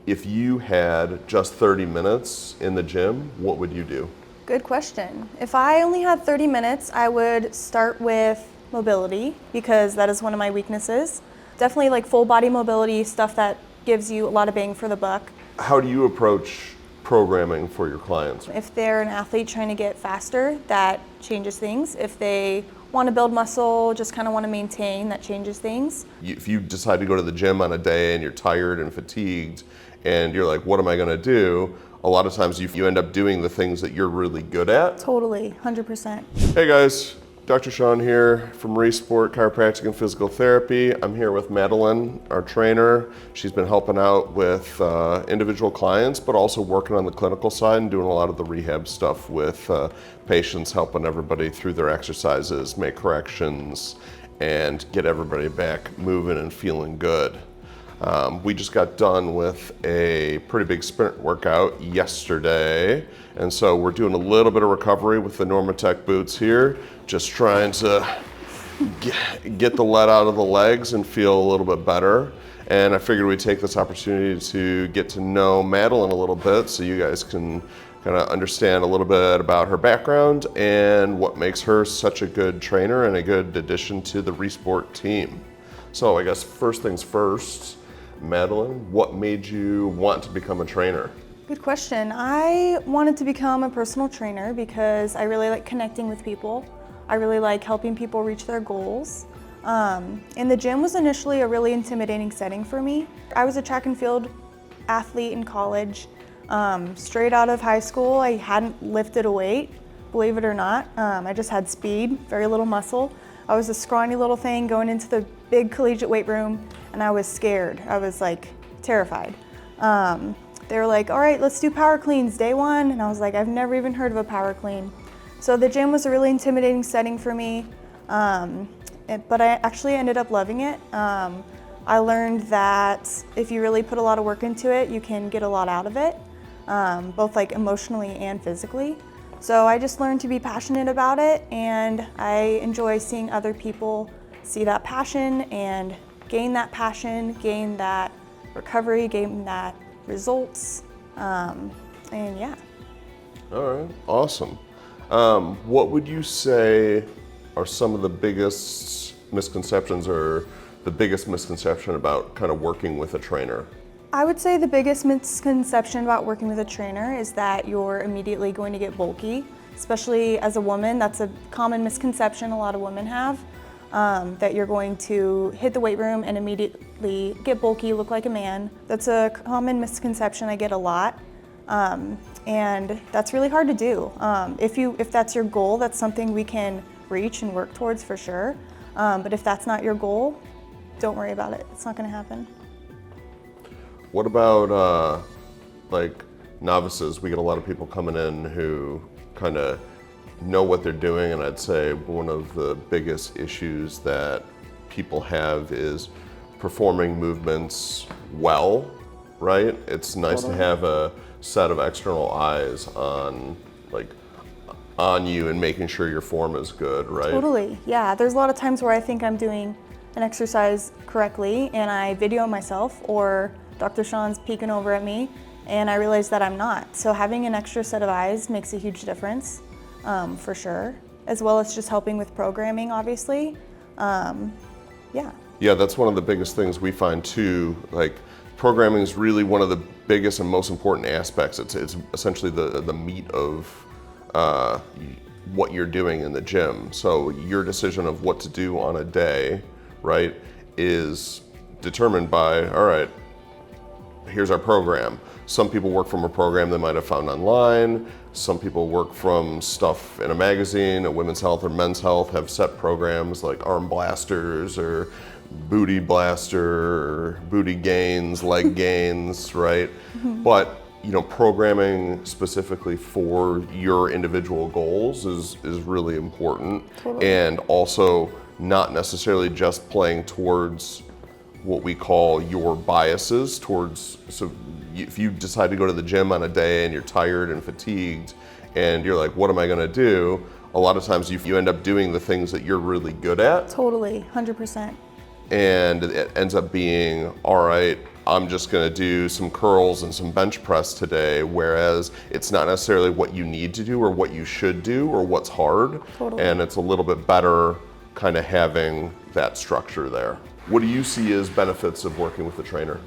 if you had just 30 minutes in the gym, what would you do? Good question. If I only had 30 minutes, I would start with mobility because that is one of my weaknesses. Definitely like full body mobility, stuff that gives you a lot of bang for the buck. How do you approach programming for your clients? If they're an athlete trying to get faster, that changes things. If they want to build muscle, just kind of want to maintain, that changes things. If you decide to go to the gym on a day and you're tired and fatigued and you're like, what am I going to do? A lot of times you end up doing the things that you're really good at. Totally, 100%. Hey guys, Dr. Sean here from RESPORT Chiropractic and Physical Therapy. I'm here with Madeline, our trainer. She's been helping out with individual clients, but also working on the clinical side and doing a lot of the rehab stuff with patients, helping everybody through their exercises, make corrections, and get everybody back moving and feeling good. We just got done with a pretty big sprint workout yesterday, and so we're doing a little bit of recovery with the Normatec boots here, just trying to get the lead out of the legs and feel a little bit better. And I figured we'd take this opportunity to get to know Madeline a little bit so you guys can kind of understand a little bit about her background and what makes her such a good trainer and a good addition to the RESPORT team. So I guess first things first, Madeline, what made you want to become a trainer? Good question. I wanted to become a personal trainer because I really like connecting with people. I really like helping people reach their goals. And the gym was initially a really intimidating setting for me. I was a track and field athlete in college. Straight out of high school, I hadn't lifted a weight, believe it or not. I just had speed, very little muscle. I was a scrawny little thing going into the big collegiate weight room, and I was scared. I was like terrified. They were like, all right, let's do power cleans day one. And I was like, I've never even heard of a power clean. So the gym was a really intimidating setting for me, but I actually ended up loving it. I learned that if you really put a lot of work into it, you can get a lot out of it, both like emotionally and physically. So I just learned to be passionate about it, and I enjoy seeing other people see that passion and gain that passion, gain that recovery, gain that results, and yeah. All right, awesome. What would you say are some of the biggest misconceptions or the biggest misconception about kind of working with a trainer? I would say the biggest misconception about working with a trainer is that you're immediately going to get bulky, especially as a woman. That's a common misconception a lot of women have, that you're going to hit the weight room and immediately get bulky, look like a man. That's a common misconception I get a lot, and that's really hard to do. If that's your goal, that's something we can reach and work towards for sure, but if that's not your goal, don't worry about it. It's not going to happen. What about like novices? We get a lot of people coming in who kind of know what they're doing, and I'd say one of the biggest issues that people have is performing movements well, right? It's nice to have a set of external eyes on you and making sure your form is good, right? Totally, yeah. There's a lot of times where I think I'm doing an exercise correctly and I video myself, or Dr. Sean's peeking over at me and I realize that I'm not. So having an extra set of eyes makes a huge difference, for sure, as well as just helping with programming, obviously. Yeah. Yeah, that's one of the biggest things we find too. Like, programming is really one of the biggest and most important aspects. It's essentially the meat of what you're doing in the gym. So your decision of what to do on a day, right, is determined by, all right, here's our program. Some people work from a program they might have found online. Some people work from stuff in a magazine. Women's Health or Men's Health have set programs like arm blasters or booty blaster or booty gains, leg gains, right? Mm-hmm. But programming specifically for your individual goals is really important. Totally. And also not necessarily just playing towards what we call your biases towards. So if you decide to go to the gym on a day and you're tired and fatigued and you're like, what am I gonna do? A lot of times you end up doing the things that you're really good at. Totally, 100%. And it ends up being, all right, I'm just going to do some curls and some bench press today, whereas it's not necessarily what you need to do or what you should do or what's hard. Totally. And it's a little bit better kind of having that structure there. What do you see as benefits of working with a trainer?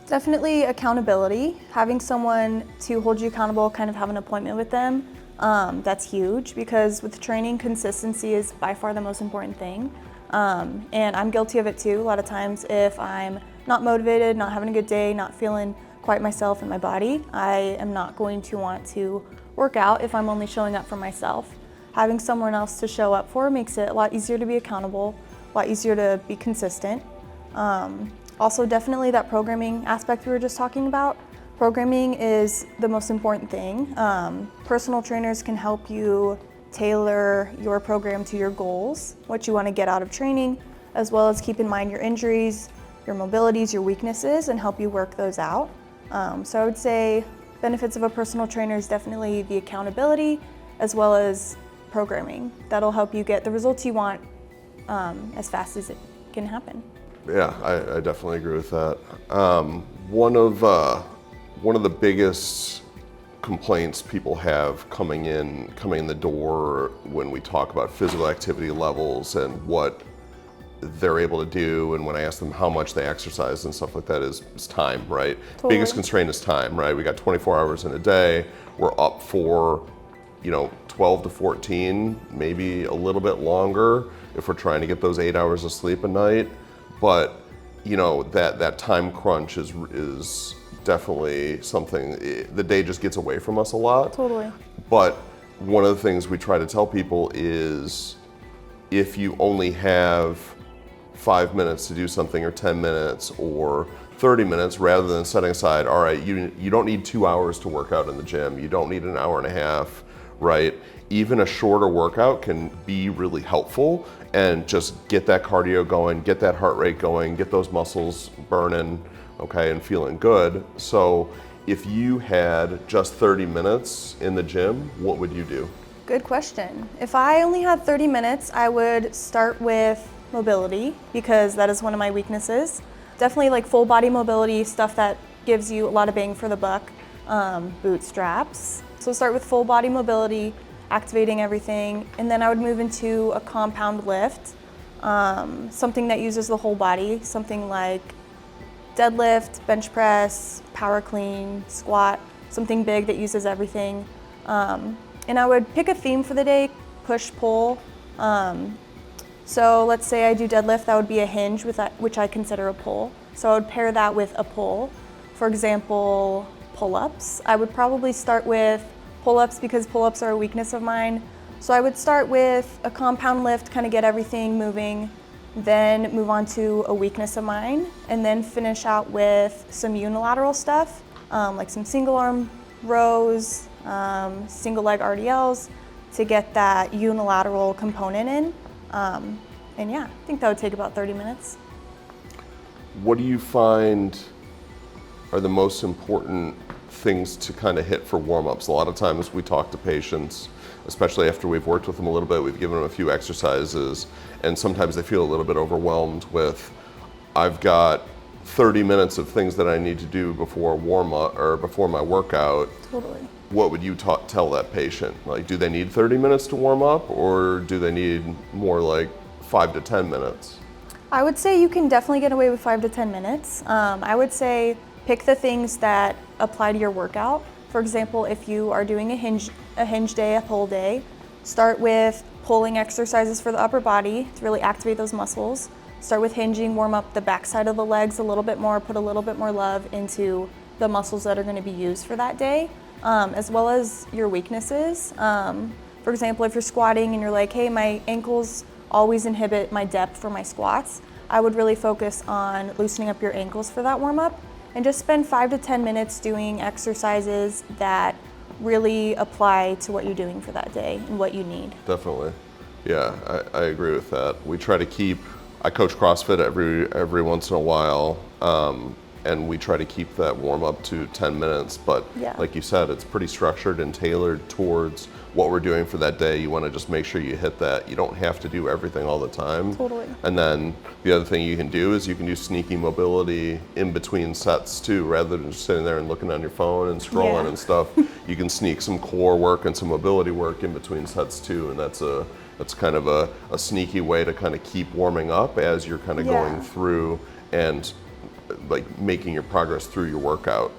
Definitely accountability. Having someone to hold you accountable, kind of have an appointment with them, that's huge, because with training, consistency is by far the most important thing. And I'm guilty of it too. A lot of times if I'm not motivated, not having a good day, not feeling quite myself in my body, I am not going to want to work out if I'm only showing up for myself. Having someone else to show up for makes it a lot easier to be accountable, a lot easier to be consistent. Also, definitely that programming aspect we were just talking about. Programming is the most important thing. Personal trainers can help you tailor your program to your goals, what you want to get out of training, as well as keep in mind your injuries, your mobilities, your weaknesses, and help you work those out. So I would say benefits of a personal trainer is definitely the accountability as well as programming. That'll help you get the results you want as fast as it can happen. Yeah, I definitely agree with that. One of the biggest complaints people have coming in the door when we talk about physical activity levels and what they're able to do, and when I ask them how much they exercise and stuff like that, is time, right? Totally. Biggest constraint is time, right? We got 24 hours in a day. We're up for 12 to 14, maybe a little bit longer if we're trying to get those 8 hours of sleep a night. But that time crunch is definitely something, the day just gets away from us a lot. Totally. But one of the things we try to tell people is if you only have 5 minutes to do something, or 10 minutes or 30 minutes, rather than setting aside, all right, you don't need 2 hours to work out in the gym, you don't need an hour and a half, right? Even a shorter workout can be really helpful and just get that cardio going, get that heart rate going, get those muscles burning, okay, and feeling good. So if you had just 30 minutes in the gym, what would you do? Good question. If I only had 30 minutes, I would start with mobility, because that is one of my weaknesses. Definitely like full body mobility, stuff that gives you a lot of bang for the buck, bootstraps. So start with full body mobility, activating everything, and then I would move into a compound lift, something that uses the whole body, something like deadlift, bench press, power clean, squat, something big that uses everything. And I would pick a theme for the day, push, pull. So let's say I do deadlift, that would be a hinge, which I consider a pull. So I would pair that with a pull. For example, pull-ups. I would probably start with pull-ups because pull-ups are a weakness of mine. So I would start with a compound lift, kind of get everything moving, then move on to a weakness of mine, and then finish out with some unilateral stuff, like some single arm rows, single leg RDLs to get that unilateral component in. And yeah, I think that would take about 30 minutes. What do you find are the most important things to kind of hit for warm-ups? A lot of times we talk to patients, especially after we've worked with them a little bit, we've given them a few exercises, and sometimes they feel a little bit overwhelmed with, I've got 30 minutes of things that I need to do before warm-up or before my workout. Totally. What would you tell that patient? Like, do they need 30 minutes to warm up, or do they need more like 5 to 10 minutes? I would say you can definitely get away with 5 to 10 minutes. I would say pick the things that apply to your workout. For example, if you are doing a hinge day, a pull day, start with pulling exercises for the upper body to really activate those muscles. Start with hinging, warm up the backside of the legs a little bit more, put a little bit more love into the muscles that are going to be used for that day, as well as your weaknesses. For example, if you're squatting and you're like, hey, my ankles always inhibit my depth for my squats, I would really focus on loosening up your ankles for that warm up, and just spend 5 to 10 minutes doing exercises that really apply to what you're doing for that day and what you need. Definitely. Yeah, I agree with that. We try to keep, I coach CrossFit every once in a while, and we try to keep that warm up to 10 minutes. But Yeah. like you said, it's pretty structured and tailored towards what we're doing for that day. You want to just make sure you hit that. You don't have to do everything all the time. Totally. And then the other thing you can do is you can do sneaky mobility in between sets too, rather than just sitting there and looking on your phone and scrolling Yeah. and stuff. You can sneak some core work and some mobility work in between sets too, and that's kind of a sneaky way to kind of keep warming up as you're kind of going through and like making your progress through your workout.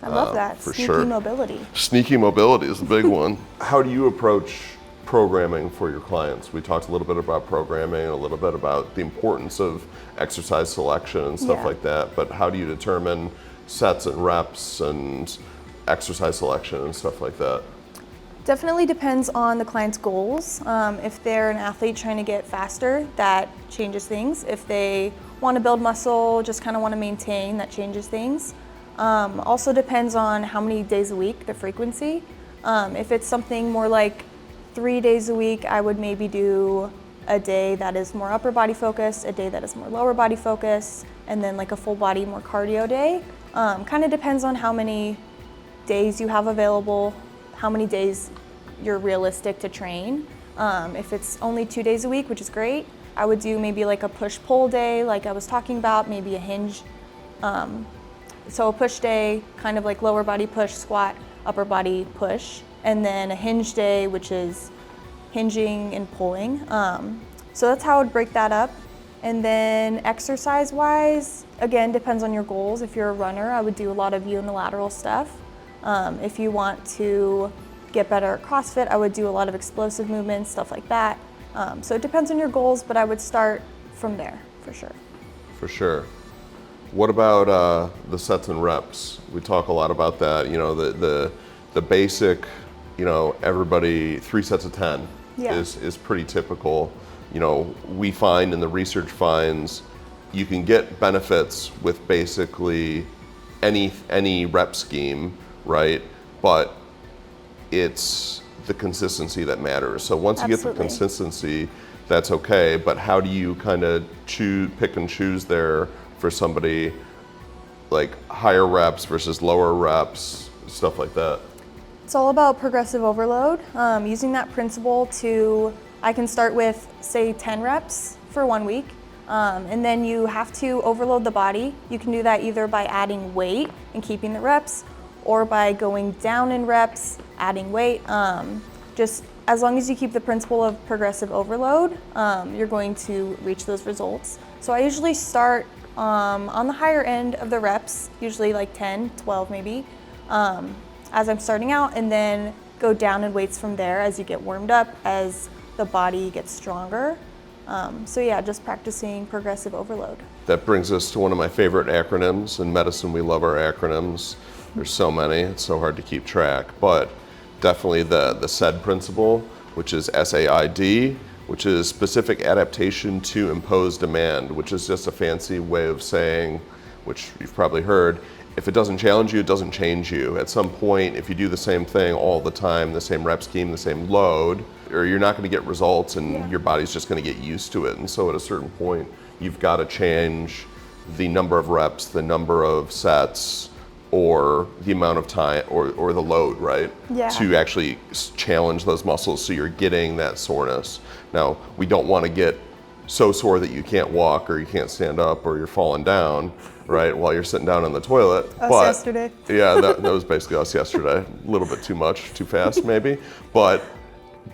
I love that. For Sneaky sure. mobility. Sneaky mobility is the big one. How do you approach programming for your clients? We talked a little bit about programming and a little bit about the importance of exercise selection and stuff like that, but how do you determine sets and reps and exercise selection and stuff like that? Definitely depends on the client's goals. If they're an athlete trying to get faster, that changes things. If they want to build muscle, just kind of want to maintain, that changes things. Also depends on how many days a week, the frequency. If it's something more like 3 days a week, I would maybe do a day that is more upper body focused, a day that is more lower body focused, and then like a full body, more cardio day. Kind of depends on how many days you have available, how many days you're realistic to train. If it's only 2 days a week, which is great, I would do maybe like a push-pull day, like I was talking about, maybe a hinge. So a push day, kind of like lower body push, squat, upper body push, and then a hinge day, which is hinging and pulling. So that's how I would break that up. And then exercise-wise, again, depends on your goals. If you're a runner, I would do a lot of unilateral stuff. If you want to get better at CrossFit, I would do a lot of explosive movements, stuff like that. So it depends on your goals, but I would start from there, for sure. For sure. What about the sets and reps? We talk a lot about that. You know, the basic, you know, everybody 3 sets of 10 is pretty typical. You know, we find, and the research finds, you can get benefits with basically any rep scheme, right? But it's the consistency that matters. So once you get the consistency, that's okay. But how do you kind of pick and choose there for somebody, like higher reps versus lower reps, stuff like that? It's all about progressive overload. Using that principle I can start with, say, 10 reps for 1 week, and then you have to overload the body. You can do that either by adding weight and keeping the reps, or by going down in reps, adding weight. Just as long as you keep the principle of progressive overload, you're going to reach those results. So I usually start on the higher end of the reps, usually like 10, 12 maybe, as I'm starting out, and then go down in weights from there as you get warmed up, as the body gets stronger. So yeah, just practicing progressive overload. That brings us to one of my favorite acronyms. In medicine, we love our acronyms. There's so many, it's so hard to keep track, but definitely the SAID principle, which is SAID, which is specific adaptation to imposed demand, which is just a fancy way of saying, which you've probably heard, if it doesn't challenge you, it doesn't change you. At some point, if you do the same thing all the time, the same rep scheme, the same load, or you're not gonna get results, and your body's just gonna get used to it. And so at a certain point, you've gotta change the number of reps, the number of sets, or the amount of time, or the load, right? Yeah. To actually challenge those muscles so you're getting that soreness. Now, we don't wanna get so sore that you can't walk or you can't stand up or you're falling down, right, while you're sitting down on the toilet. Us yesterday. Yeah, that was basically us yesterday. A little bit too much, too fast maybe, but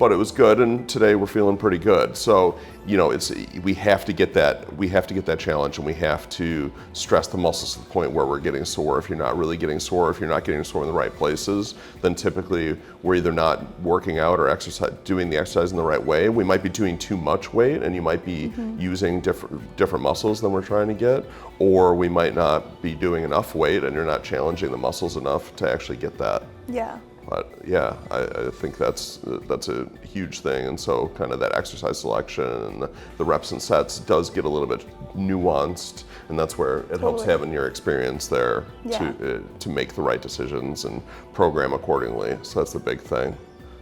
it was good, and today we're feeling pretty good. So, you know, we have to get that challenge, and we have to stress the muscles to the point where we're getting sore. If you're not really getting sore, if you're not getting sore in the right places, then typically we're either not working out or doing the exercise in the right way. We might be doing too much weight, and you might be using different muscles than we're trying to get, or we might not be doing enough weight and you're not challenging the muscles enough to actually get that. Yeah. But yeah, I think that's a huge thing, and so kind of that exercise selection and the reps and sets does get a little bit nuanced, and that's where it helps having your experience there to make the right decisions and program accordingly. So that's the big thing.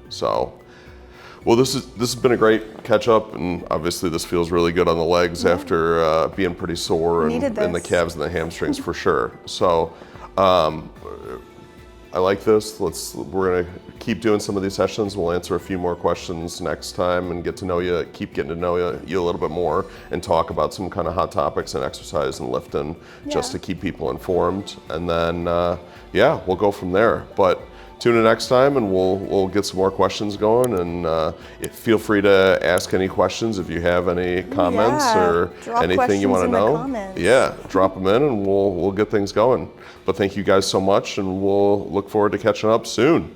So Well, this has been a great catch up, and obviously this feels really good on the legs after being pretty sore and in the calves and the hamstrings for sure. So I like this. We're gonna keep doing some of these sessions. We'll answer a few more questions next time and get to know you, keep getting to know you a little bit more, and talk about some kind of hot topics in exercise and lifting, just to keep people informed. And then yeah, we'll go from there. But tune in next time, and we'll get some more questions going. And feel free to ask any questions if you have any comments or anything you want to know. Yeah, drop them in, and we'll get things going. But thank you guys so much, and we'll look forward to catching up soon.